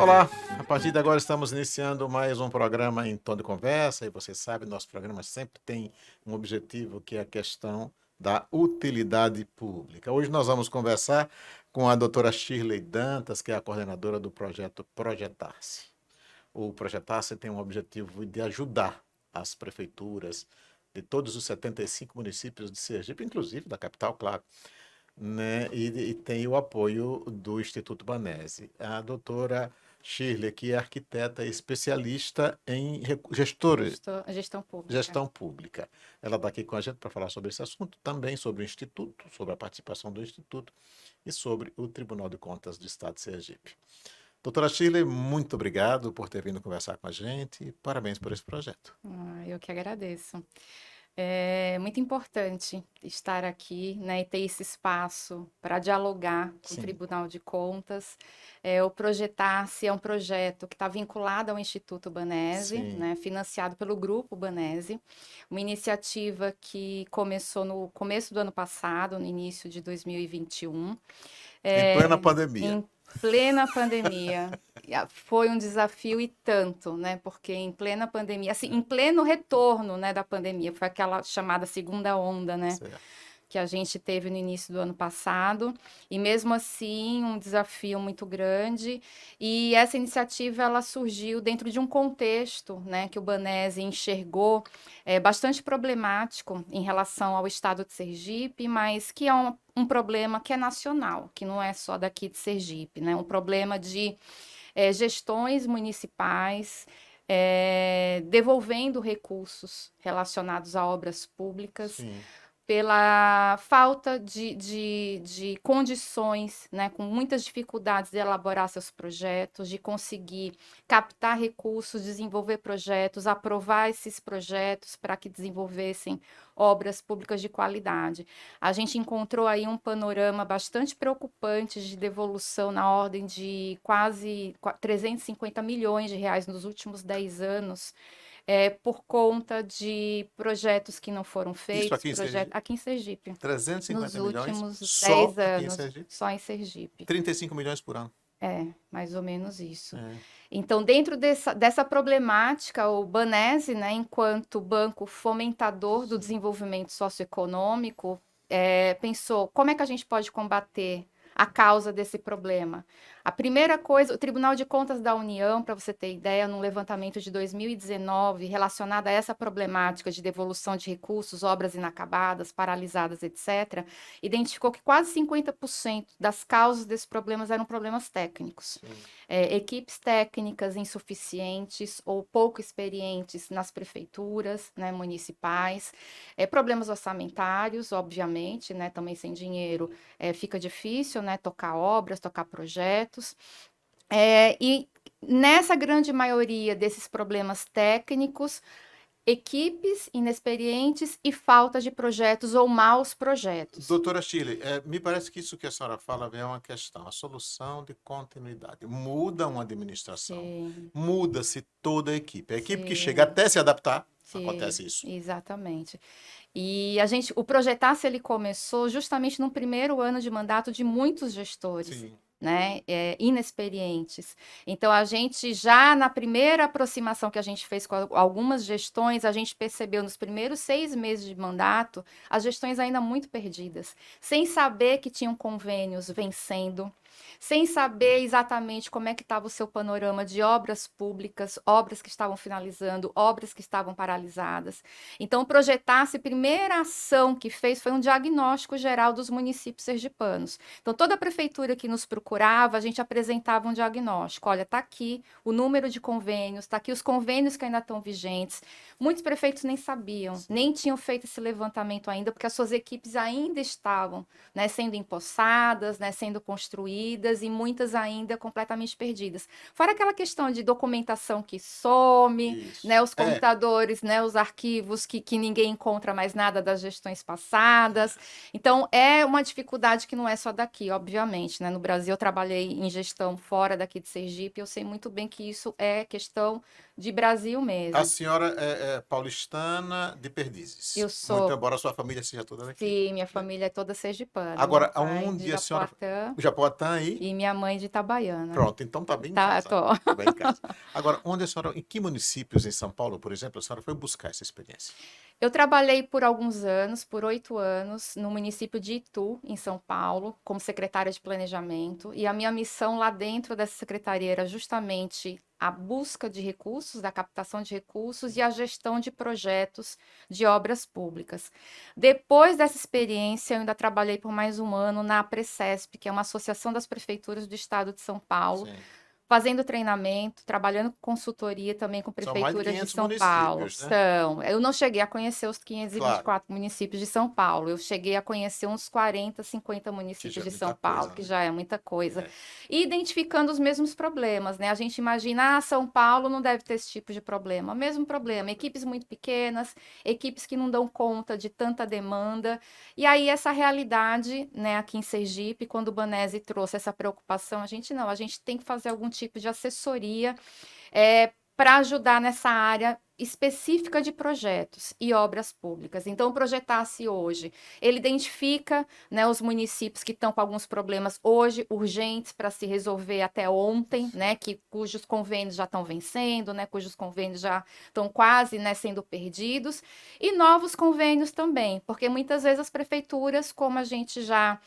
Olá, a partir de agora estamos iniciando mais um programa em tom de conversa e você sabe, nosso programa sempre tem um objetivo que é a questão da utilidade pública. Hoje nós vamos conversar com a doutora Shirley Dantas, que é a coordenadora do projeto Projetar-se. O Projetar-se tem um objetivo de ajudar as prefeituras de todos os 75 municípios de Sergipe, inclusive da capital, claro, né? E tem o apoio do Instituto Banese. A doutora Shirley, que é arquiteta e especialista em Gestão pública. gestão pública. Ela está aqui com a gente para falar sobre esse assunto, também sobre o Instituto, sobre a participação do Instituto e sobre o Tribunal de Contas do Estado de Sergipe. Doutora Shirley, muito obrigado por ter vindo conversar com a gente e parabéns por esse projeto. Eu que agradeço. É muito importante estar aqui, né, e ter esse espaço para dialogar com o Sim, Tribunal de Contas. O Projetar-se é um projeto que está vinculado ao Instituto Banese, sim. né, financiado pelo Grupo Banese, uma iniciativa que começou no começo do ano passado, no início de 2021. Em plena É, pandemia. em plena pandemia. Foi um desafio e tanto, né? Porque em plena pandemia, assim, em pleno retorno, né, da pandemia, foi aquela chamada segunda onda, né? Certo. Que a gente teve no início do ano passado, e mesmo assim um desafio muito grande. E essa iniciativa ela surgiu dentro de um contexto, né, que o Banese enxergou bastante problemático em relação ao estado de Sergipe, mas que é um problema que é nacional, que não é só daqui de Sergipe, né? Um problema de gestões municipais devolvendo recursos relacionados a obras públicas Sim. pela falta de condições, né, com muitas dificuldades de elaborar seus projetos, de conseguir captar recursos, desenvolver projetos, aprovar esses projetos para que desenvolvessem obras públicas de qualidade. A gente encontrou aí um panorama bastante preocupante de devolução na ordem de quase 350 milhões de reais nos últimos 10 anos, por conta de projetos que não foram Isso feitos, aqui em Sergipe, aqui em Sergipe, nos 350 milhões últimos só 10 aqui em anos, Sergipe, só em Sergipe. 35 milhões por ano. Mais ou menos isso. É. Então, dentro dessa problemática, o Banese, né, enquanto banco fomentador do desenvolvimento socioeconômico, pensou como é que a gente pode combater a causa desse problema. A primeira coisa, o Tribunal de Contas da União, para você ter ideia, num levantamento de 2019 relacionado a essa problemática de devolução de recursos, obras inacabadas, paralisadas, etc., identificou que quase 50% das causas desses problemas eram problemas técnicos. Sim. Equipes técnicas insuficientes ou pouco experientes nas prefeituras, né, municipais, problemas orçamentários, obviamente, né, também sem dinheiro fica difícil, né, tocar obras, tocar projetos. E nessa grande maioria desses problemas técnicos, equipes inexperientes e falta de projetos ou maus projetos. Doutora Shirley, me parece que isso que a senhora fala é uma questão, a solução de continuidade. Muda uma administração, Sim, muda-se toda a equipe. A equipe que chega sim, até se adaptar, sim, acontece isso. exatamente. E o Projetar-se ele começou justamente no primeiro ano de mandato de muitos gestores, Sim. né, inexperientes. Então, a gente já na primeira aproximação que a gente fez com algumas gestões, a gente percebeu nos primeiros 6 meses de mandato, as gestões ainda muito perdidas, sem saber que tinham convênios vencendo, sem saber exatamente como é que estava o seu panorama de obras públicas, obras que estavam finalizando, obras que estavam paralisadas. Então, o Projetar-se, a primeira ação que fez foi um diagnóstico geral dos municípios sergipanos. Então, toda a prefeitura que nos procurava, a gente apresentava um diagnóstico. Olha, está aqui o número de convênios, está aqui os convênios que ainda estão vigentes. Muitos prefeitos nem sabiam, nem tinham feito esse levantamento ainda, porque as suas equipes ainda estavam, né, sendo empossadas, né, sendo construídas e muitas ainda completamente perdidas. Fora aquela questão de documentação que some, Isso. né, os computadores, né, os arquivos que ninguém encontra mais nada das gestões passadas. Então, é uma dificuldade que não é só daqui, obviamente, né? No Brasil trabalhei em gestão fora daqui de Sergipe, eu sei muito bem que isso é questão de Brasil A mesmo. senhora é paulistana de Perdizes, Eu muito sou, embora a sua família seja toda daqui, sim, minha né? família é toda sergipana, meu Agora, pai de aonde a senhora... Japoatã O Japoatã aí? e minha mãe de Itabaiana. Pronto, então tá bem em Tá, casa. tô. Tá bem em casa. Agora, onde a senhora, em que municípios em São Paulo, por exemplo, a senhora foi buscar essa experiência? Eu trabalhei por alguns anos, por 8 anos, no município de Itu, em São Paulo, como secretária de planejamento. E a minha missão lá dentro dessa secretaria era justamente a busca de recursos, da captação de recursos e a gestão de projetos de obras públicas. Depois dessa experiência, eu ainda trabalhei por mais um ano na Precesp, que é uma associação das prefeituras do estado de São Paulo, Sim. fazendo treinamento, trabalhando com consultoria também com São mais de prefeituras de 500 São Paulo. municípios, né? São. Eu não cheguei a conhecer os Claro, 524 municípios de São Paulo. Eu cheguei a conhecer uns 40, 50 que municípios já é de São muita Paulo, coisa, que né? já é muita coisa. É. E identificando os mesmos problemas, né? A gente imagina, São Paulo não deve ter esse tipo de problema. Mesmo problema, equipes muito pequenas, equipes que não dão conta de tanta demanda. E aí essa realidade, né, aqui em Sergipe, quando o Banese trouxe essa preocupação, a gente tem que fazer algum tipo de assessoria para ajudar nessa área específica de projetos e obras públicas. Então, o Projetasse hoje, ele identifica, né, os municípios que estão com alguns problemas hoje urgentes para se resolver até ontem, né, cujos convênios já estão vencendo, né, cujos convênios já estão quase, né, sendo perdidos, e novos convênios também, porque muitas vezes as prefeituras, como a gente já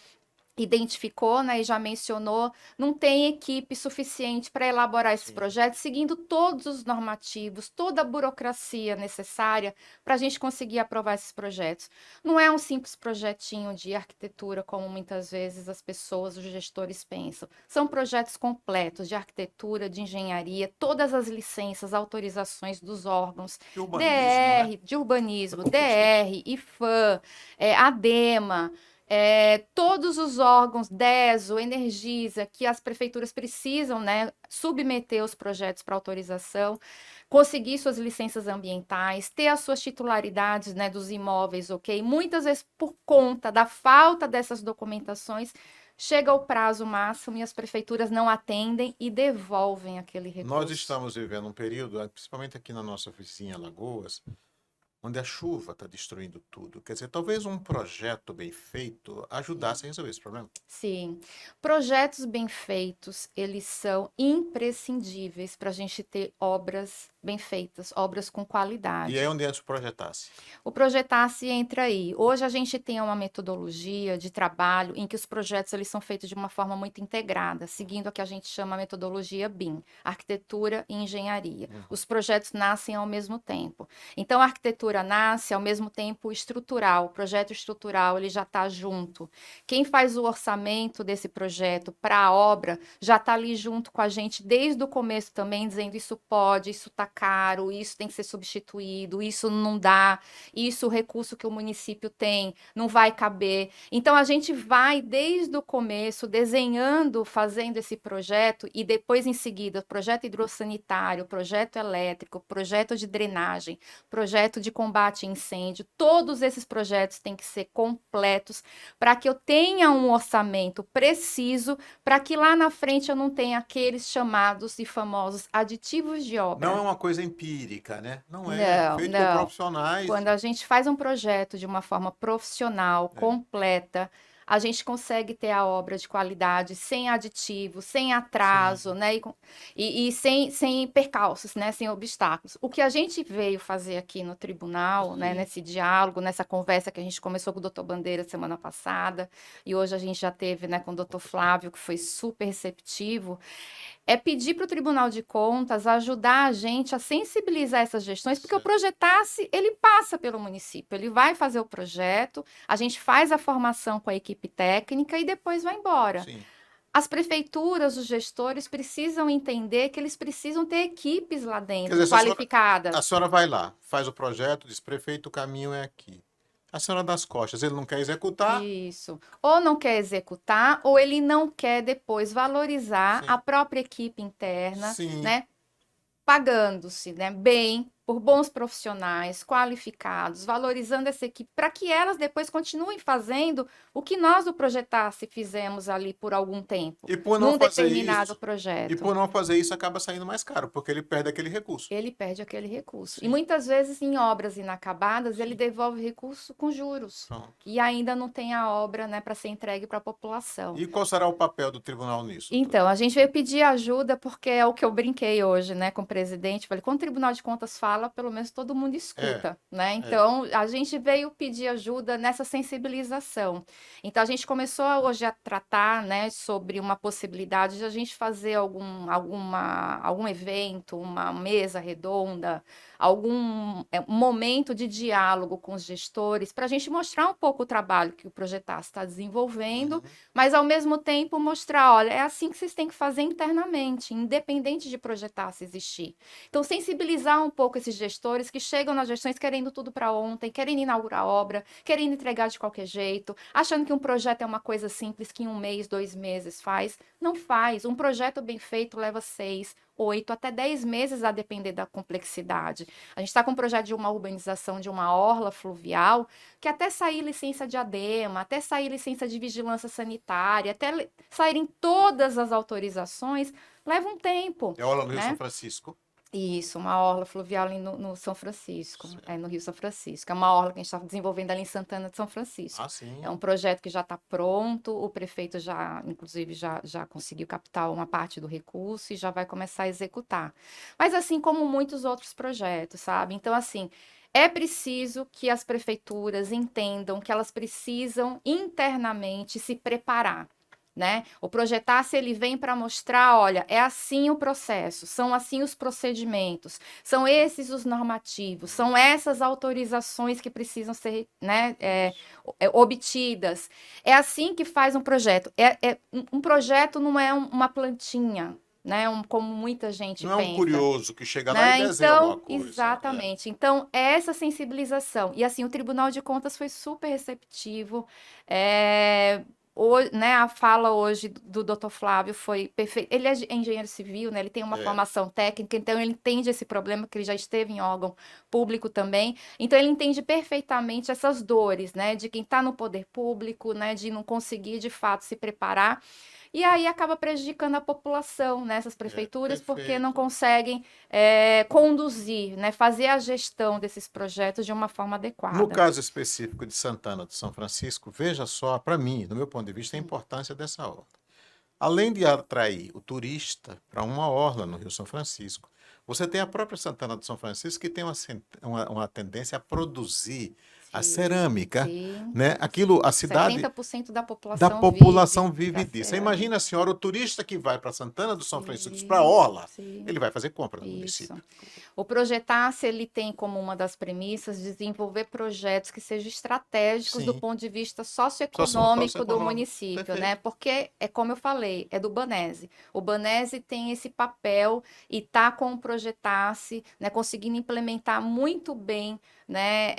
identificou, né, e já mencionou, não tem equipe suficiente para elaborar esses Sim. projetos, seguindo todos os normativos, toda a burocracia necessária para a gente conseguir aprovar esses projetos. Não é um simples projetinho de arquitetura, como muitas vezes as pessoas, os gestores pensam. São projetos completos de arquitetura, de engenharia, todas as licenças, autorizações dos órgãos, E urbanismo, né? DR, de urbanismo, DR, IFAM, ADEMA, todos os órgãos, DESO, Energisa, que as prefeituras precisam, né, submeter os projetos para autorização, conseguir suas licenças ambientais, ter as suas titularidades, né, dos imóveis, ok? Muitas vezes, por conta da falta dessas documentações, chega o prazo máximo e as prefeituras não atendem e devolvem aquele Nós recurso. estamos vivendo um período, principalmente aqui na nossa vizinha Alagoas, onde a chuva está destruindo tudo. Quer dizer, talvez um projeto bem feito ajudasse a resolver esse problema. Sim, projetos bem feitos, eles são imprescindíveis para a gente ter obras bem feitas, obras com E qualidade. aí onde antes projetasse? O Projetasse entra aí. Hoje a gente tem uma metodologia de trabalho em que os projetos eles são feitos de uma forma muito integrada, seguindo a que a gente chama a metodologia BIM, arquitetura e engenharia. Os projetos nascem ao mesmo tempo. Então a arquitetura nasce ao mesmo tempo estrutural, o projeto estrutural ele já está junto. Quem faz o orçamento desse projeto para a obra já está ali junto com a gente desde o começo também, dizendo isso pode, isso está caro, isso tem que ser substituído, isso não dá, isso o recurso que o município tem não vai caber. Então a gente vai desde o começo desenhando, fazendo esse projeto e depois em seguida projeto hidrossanitário, projeto elétrico, projeto de drenagem, projeto de combate a incêndio. Todos esses projetos têm que ser completos para que eu tenha um orçamento preciso, para que lá na frente eu não tenha aqueles chamados e famosos aditivos de obra. Não é uma coisa empírica, né? Não é. Não, Feito por não. profissionais. Quando a gente faz um projeto de uma forma profissional, É. completa, a gente consegue ter a obra de qualidade, sem aditivos, sem atraso, Sim. né? E sem percalços, né? Sem obstáculos. O que a gente veio fazer aqui no tribunal, né? Sim. Nesse diálogo, nessa conversa que a gente começou com o doutor Bandeira semana passada, e hoje a gente já teve, né, com o doutor Flávio, que foi super receptivo, é pedir para o Tribunal de Contas ajudar a gente a sensibilizar essas gestões, porque o Certo. Projetasse, ele passa pelo município, ele vai fazer o projeto, a gente faz a formação com a equipe técnica e depois vai embora. Sim. As prefeituras, os gestores precisam entender que eles precisam ter equipes lá Quer dentro, dizer, qualificadas. a senhora vai lá, faz o projeto, diz, prefeito, o caminho é aqui. A senhora dá as costas, ele não quer executar? Isso. Ou não quer executar, ou ele não quer depois valorizar Sim. a própria equipe interna, Sim. né? Pagando-se, né, bem por bons profissionais, qualificados, valorizando essa equipe, para que elas depois continuem fazendo o que nós do Projetasse fizemos ali por algum tempo, E por não num fazer determinado isso, projeto. acaba saindo mais caro, porque ele perde aquele recurso. Ele perde aquele recurso. E Sim, muitas vezes, em obras inacabadas, ele sim. devolve recurso com juros. Pronto. E ainda não tem a obra, né, para ser entregue para a população. E qual será o papel do tribunal nisso tudo? Então, a gente veio pedir ajuda porque é o que eu brinquei hoje, né, com o presidente. Falei, quando o Tribunal de Contas fala, pelo menos todo mundo É, escuta, né? é. Então, a gente veio pedir ajuda nessa sensibilização. Então, a gente começou hoje a tratar, né, sobre uma possibilidade de a gente fazer algum evento, uma mesa redonda, algum momento de diálogo com os gestores, para a gente mostrar um pouco o trabalho que o Projetar está desenvolvendo, Uhum. mas ao mesmo tempo mostrar, olha, é assim que vocês têm que fazer internamente, independente de projetar se existir. Então, sensibilizar um pouco esses gestores que chegam nas gestões querendo tudo para ontem, querendo inaugurar a obra, querendo entregar de qualquer jeito, achando que um projeto é uma coisa simples que em 1 mês, 2 meses faz. Não faz. Um projeto bem feito leva 6, 8 até 10 meses a depender da complexidade. A gente está com um projeto de uma urbanização de uma orla fluvial que até sair licença de ADEMA, até sair licença de vigilância sanitária, até saírem todas as autorizações, leva um tempo, É Orla no Rio São né? Francisco. Isso, uma orla fluvial ali no São Francisco, Certo. no Rio São Francisco. É uma orla que a gente está desenvolvendo ali em Santana de São Francisco. Ah, sim. É um projeto que já está pronto, o prefeito já, inclusive, já conseguiu captar uma parte do recurso e já vai começar a executar. Mas assim como muitos outros projetos, sabe? Então, assim, é preciso que as prefeituras entendam que elas precisam internamente se preparar. Né? O Projetar-se ele vem para mostrar, olha, é assim o processo, são assim os procedimentos, são esses os normativos, são essas autorizações que precisam ser, né, obtidas. É assim que faz um projeto. Um projeto não é uma plantinha, né, como muita gente Não é um pensa. curioso que chega lá e Né? desenha alguma Então, coisa. É. exatamente. Então, é essa sensibilização. E assim, o Tribunal de Contas foi super receptivo. Né, a fala hoje do Dr. Flávio foi perfeita. Ele é engenheiro civil, né? Ele tem uma É. formação técnica, então ele entende esse problema, que ele já esteve em órgão público também. Então, ele entende perfeitamente essas dores, né? De quem está no poder público, né? De não conseguir, de fato, se preparar. E aí acaba prejudicando a população nessas prefeituras, porque não Perfeito. conseguem conduzir, né, fazer a gestão desses projetos de uma forma No adequada. caso específico de Santana de São Francisco, veja só, para mim, do meu ponto de vista, a importância dessa orla. Além de atrair o turista para uma orla no Rio São Francisco, você tem a própria Santana de São Francisco que tem uma tendência a produzir a Sim, cerâmica, sim. né? Aquilo, a cidade 70% da da população população vive vive da disso. Aí imagina a cerâmica. senhora, o turista que vai para Santana do São Francisco, para a Sim, orla, sim. ele vai fazer compra no Isso. município. O Projetar-se, ele tem como uma das premissas desenvolver projetos que sejam estratégicos do Sim, ponto de vista só são socioeconômico do socioeconômico. município, né? Perfeito. Porque é como eu falei, é do Banese. O Banese tem esse papel e tá com o Projetar-se, né, conseguindo implementar muito bem, né,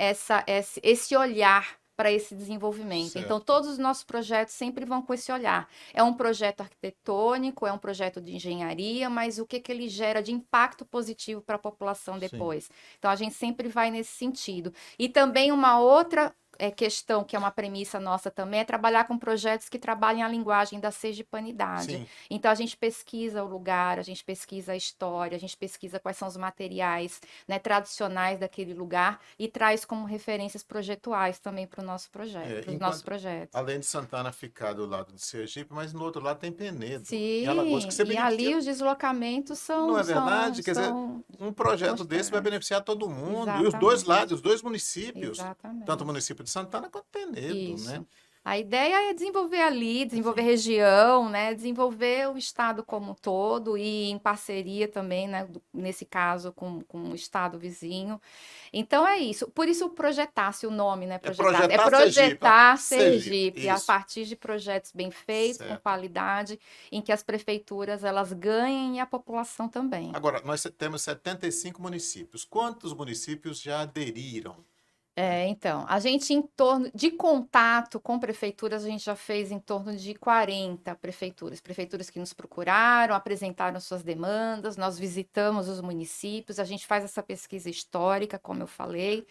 esse olhar para esse desenvolvimento. Então, Certo. todos os nossos projetos sempre vão com esse olhar. É um projeto arquitetônico, é um projeto de engenharia, mas o que, que ele gera de impacto positivo para a população Sim. depois? Então, a gente sempre vai nesse sentido. E também uma outra questão, que é uma premissa nossa também, é trabalhar com projetos que trabalhem a linguagem da sergipanidade. Sim. Então, a gente pesquisa o lugar, a gente pesquisa a história, a gente pesquisa quais são os materiais, né, tradicionais daquele lugar e traz como referências projetuais também para o nosso projeto, para os nossos Enquanto, projetos. além de Santana ficar do lado de Sergipe, mas no outro lado tem Penedo e Alagoas, que Sim, você e ali beneficia. os deslocamentos Não são, é são, verdade? Quer dizer, são um projeto desse vai constantes. beneficiar todo mundo. E os dois Exatamente, lados, os dois municípios. Tanto o exatamente. município de Santana quanto Penedo, né? Isso. A ideia é desenvolver ali, desenvolver Sim. região, né? Desenvolver o estado como um todo e em parceria também, né? Nesse caso, com o estado vizinho. Então é isso. Por isso projetar-se o nome, né? É Projetar. É projetar Sergipe. projetar Sergipe, Sergipe a isso. partir de projetos bem feitos, com Certo. qualidade, em que as prefeituras elas ganhem e a população também. Agora, nós temos 75 municípios. Quantos municípios já aderiram? Então, a gente em torno de contato com prefeituras, a gente já fez em torno de 40 prefeituras, prefeituras que nos procuraram, apresentaram suas demandas, nós visitamos os municípios, a gente faz essa pesquisa histórica, como eu falei.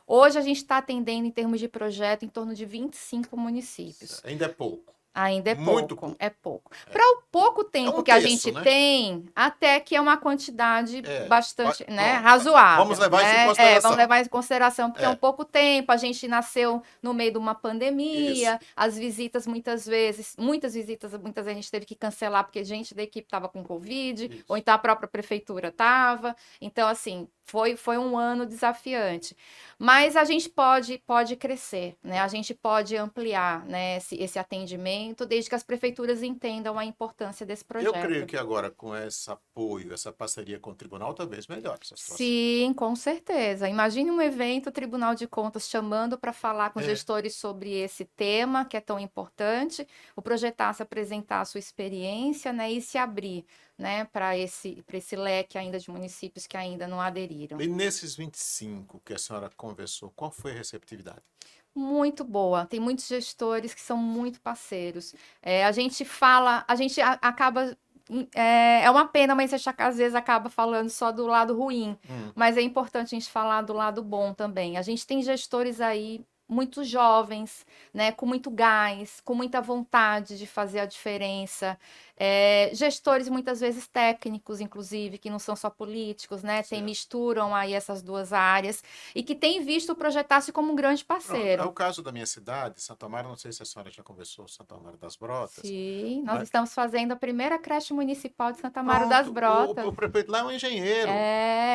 Hoje a gente está atendendo, em termos de projeto, em torno de 25 municípios. Ainda é pouco. Ainda é Muito pouco, pouco. é pouco. Para o pouco tempo um que a terço, gente né? tem, até que é uma quantidade bastante, né, Pronto. razoável. Vamos levar isso em né? consideração. Vamos levar isso em consideração, porque é um É. pouco tempo, a gente nasceu no meio de uma pandemia, Isso. as visitas muitas vezes a gente teve que cancelar porque gente da equipe estava com Covid, Isso. ou então a própria prefeitura estava. Então, assim, foi um ano desafiante. Mas a gente pode crescer, né? A gente pode ampliar, né, esse atendimento, desde que as prefeituras entendam a importância desse Eu creio projeto. que agora, com esse apoio, essa parceria com o tribunal, talvez melhore essa situação. Sim, com certeza. Imagine um evento, o Tribunal de Contas chamando para falar com gestores sobre esse tema, que é tão importante, o projetasse apresentar a sua experiência, né, e se abrir, né, para esse leque ainda de municípios que ainda não aderiram. E nesses 25 que a senhora conversou, qual foi a receptividade? Muito boa. Tem muitos gestores que são muito parceiros. A gente fala, a gente acaba. É uma pena, mas a gente às vezes acaba falando só do lado ruim. Mas é importante a gente falar do lado bom também. A gente tem gestores aí muito jovens, né, com muito gás, com muita vontade de fazer a diferença. Gestores muitas vezes técnicos, inclusive, que não são só políticos, né, misturam aí essas duas áreas e que têm visto o Projetar-se como um grande Pronto, parceiro. é o caso da minha cidade, Santo Amaro, não sei se a senhora já conversou, Santo Amaro das Brotas. Sim, nós mas- estamos fazendo a primeira creche municipal de Santa Amaro das Pronto, Brotas. o prefeito lá é um engenheiro.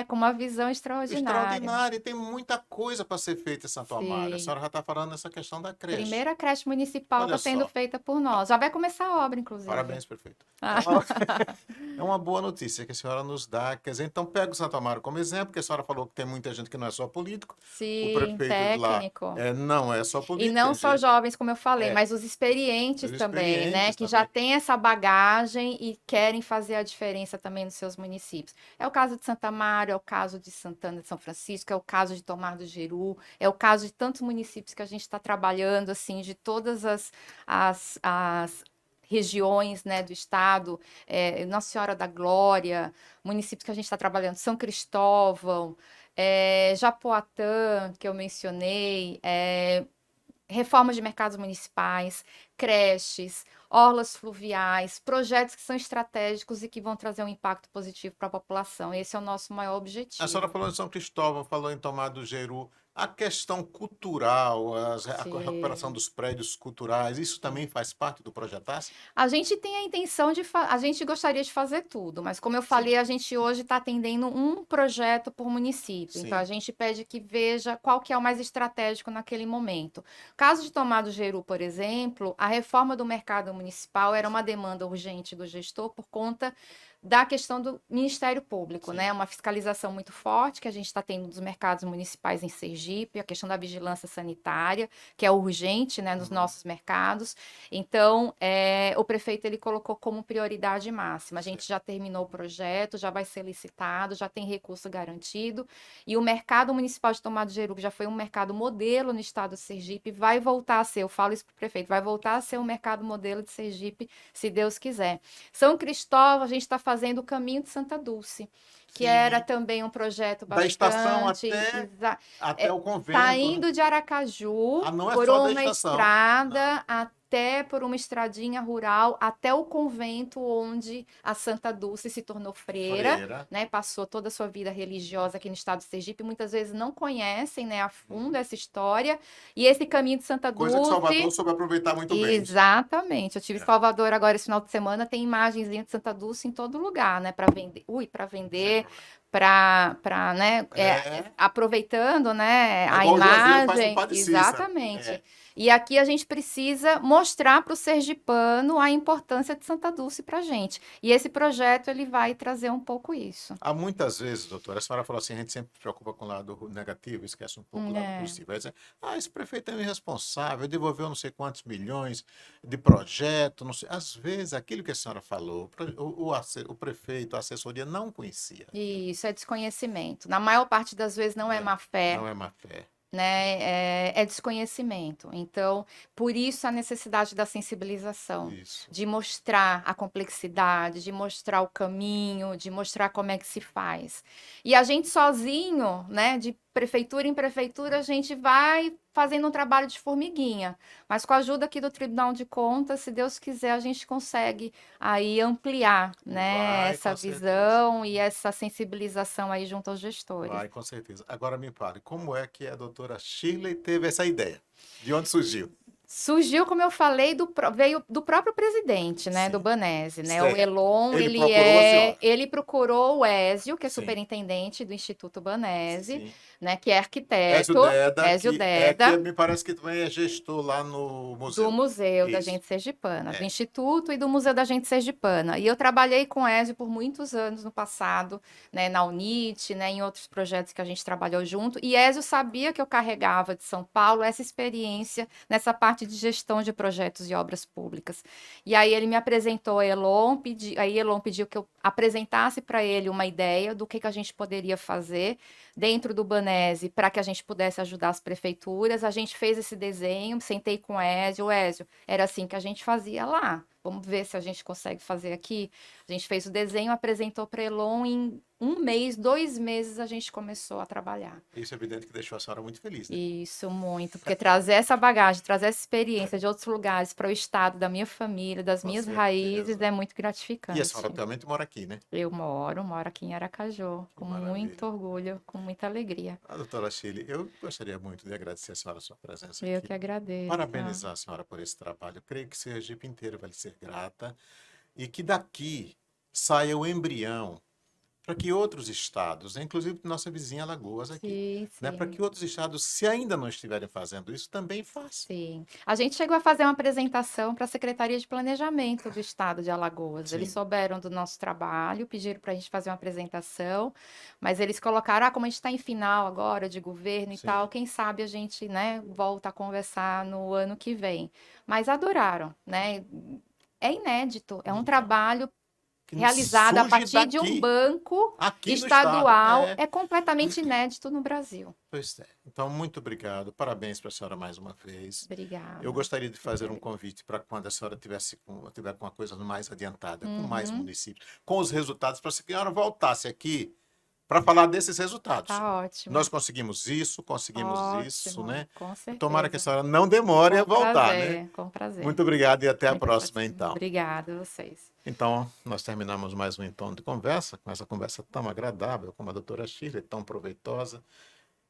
Com uma visão extraordinária. Extraordinário, e tem muita coisa para ser feita em Santo Amaro. A Sim. senhora já está falando nessa questão da creche. Primeira creche municipal Olha está sendo só. feita por nós. Já vai começar a obra, inclusive. Parabéns, prefeito. Ah. É uma boa notícia que a senhora nos dá. Quer dizer, então pega o Santo Amaro como exemplo, porque a senhora falou que tem muita gente que não é só político. Sim, O prefeito de lá técnico. não é só político. E não tem só gente- jovens, como eu falei, É. mas os experientes Os também, né? experientes Que já também. têm essa bagagem e querem fazer a diferença também nos seus municípios. É o caso de Santa Amaro, é o caso de Santana de São Francisco, é o caso de Tomar do Jeru, é o caso de tantos municípios que a gente está trabalhando, assim, de todas as regiões, né, do estado, Nossa Senhora da Glória, municípios que a gente está trabalhando, São Cristóvão, Japoatã, que eu mencionei, reformas de mercados municipais, creches, orlas fluviais, projetos que são estratégicos e que vão trazer um impacto positivo para a população. Esse é o nosso maior objetivo. A senhora falou em São Cristóvão, falou em Tomar do Jeru. A questão cultural, a recuperação dos prédios culturais, isso também faz parte do Projetar-se? A gente tem a intenção a gente gostaria de fazer tudo, mas como eu falei, a gente hoje está atendendo um projeto por município. Sim. Então a gente pede que veja qual que é o mais estratégico naquele momento. Caso de Tomar do Jeru, por exemplo, a reforma do mercado municipal era uma demanda urgente do gestor por conta da questão do Ministério Público, Sim. né? Uma fiscalização muito forte que a gente está tendo dos mercados municipais em Sergipe, a questão da vigilância sanitária, que é urgente, né, nos nossos mercados. Então, o prefeito ele colocou como prioridade máxima. A gente já terminou o projeto, já vai ser licitado, já tem recurso garantido, e o mercado municipal de Tomar do Jeru, que já foi um mercado modelo no estado de Sergipe, vai voltar a ser, eu falo isso para o prefeito, vai voltar a ser um mercado modelo de Sergipe, se Deus quiser. São Cristóvão, a gente está fazendo o Caminho de Santa Dulce, que era também um projeto bastante... Da estação até o convento. Saindo de Aracaju, por uma estrada, até por uma estradinha rural, até o convento onde a Santa Dulce se tornou freira. Né? Passou toda a sua vida religiosa aqui no estado de Sergipe. Muitas vezes não conhecem, né, a fundo essa história. E esse Caminho de Santa Dulce... Coisa que Salvador soube aproveitar muito bem. Exatamente. Eu tive em Salvador agora esse final de semana, tem imagens de Santa Dulce em todo lugar, né? Para vender. Para vender... né, aproveitando, né, a imagem, exatamente. E aqui a gente precisa mostrar para o sergipano a importância de Santa Dulce para a gente. E esse projeto ele vai trazer um pouco isso. Há muitas vezes, doutora, a senhora falou assim, a gente sempre se preocupa com o lado negativo, esquece um pouco o lado positivo. Vai dizer, esse prefeito é um irresponsável, devolveu não sei quantos milhões de projeto, não sei. Às vezes, aquilo que a senhora falou, o prefeito, a assessoria não conhecia. Isso é desconhecimento. Na maior parte das vezes não é má fé. Não é má fé. né, é desconhecimento. Então, por isso a necessidade da sensibilização, Isso. de mostrar a complexidade, de mostrar o caminho, de mostrar como é que se faz. E a gente sozinho, né, de prefeitura em prefeitura, a gente vai fazendo um trabalho de formiguinha. Mas com a ajuda aqui do Tribunal de Contas, se Deus quiser, a gente consegue aí ampliar, né, Vai, essa com certeza. visão e essa sensibilização aí junto aos gestores. Vai, com certeza. Agora me fale, como é que a doutora Shirley teve essa ideia? De onde surgiu? Surgiu, como eu falei, veio do próprio presidente, né, do Sim, Banese, né? O certo. Elon, Ele procurou a senhora? ele procurou o Ézio, que é Sim, superintendente do Instituto Banese, sim. né, que é Ézio arquiteto, Deda, Ézio que Deda, me parece que também é gestor lá no do museu. Museu da Isso, Gente Sergipana, do é. Instituto e do Museu da Gente Sergipana. E eu trabalhei com o Ézio por muitos anos no passado, né, na UNIT, né, em outros projetos que a gente trabalhou junto. E Ézio sabia que eu carregava de São Paulo essa experiência nessa parte de gestão de projetos e obras públicas. E aí ele me apresentou a Elon, aí Elon pediu que eu apresentasse para ele uma ideia do que a gente poderia fazer dentro do Banese para que a gente pudesse ajudar as prefeituras. A gente fez esse desenho, sentei com o Ézio, era assim que a gente fazia lá. Vamos ver se a gente consegue fazer aqui. A gente fez o desenho, apresentou para Elon em 1 mês, 2 meses a gente começou a trabalhar. Isso é evidente que deixou a senhora muito feliz, né? Isso, muito, porque trazer essa bagagem, trazer essa experiência de outros lugares para o estado da minha família, das Com minhas raízes, certeza. é muito E a senhora gratificante. atualmente mora aqui, né? Eu moro aqui em Aracaju, Que com muito maravilha. orgulho, com muita alegria. A doutora Shirley, eu gostaria muito de agradecer a senhora a sua presença Eu aqui. que agradeço. Parabenizar a senhora por esse trabalho. Eu creio que Sergipe inteiro vai lhe ser grata e que daqui saia o embrião para que outros estados, inclusive nossa vizinha Alagoas aqui, Sim, né, para sim, que outros estados, se ainda não estiverem fazendo isso, também façam. sim. A gente chegou a fazer uma apresentação para a Secretaria de Planejamento do Estado de Alagoas. Eles Sim, souberam do nosso trabalho, pediram para a gente fazer uma apresentação, mas eles colocaram, como a gente está em final agora de governo e tal, sim. quem sabe a gente, né, volta a conversar no ano que vem. Mas adoraram, né? É inédito, é um Então, trabalho que realizado a surge partir de um daqui, banco aqui no estado. estadual, É, é completamente inédito no Brasil. pois é. Então, muito obrigado. Parabéns para a senhora mais uma vez. Eu Obrigada. gostaria de fazer um convite para quando a senhora tiver com uma coisa mais adiantada, com mais Uhum, municípios, com os resultados, para que a senhora voltasse aqui para falar desses resultados. tá ótimo. Nós conseguimos isso, Ótimo, né? com Tomara que a certeza. senhora não demore a Com voltar, né? prazer, com prazer. Muito obrigado e até a Muita próxima, satisfação. então. Obrigada a vocês. Então, nós terminamos mais um Em Tom de Conversa, com essa conversa tão agradável, como a doutora Shirley, tão proveitosa,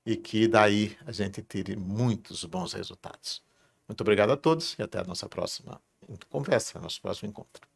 e que daí a gente tire muitos bons resultados. Muito obrigado a todos e até a nossa próxima conversa, nosso próximo encontro.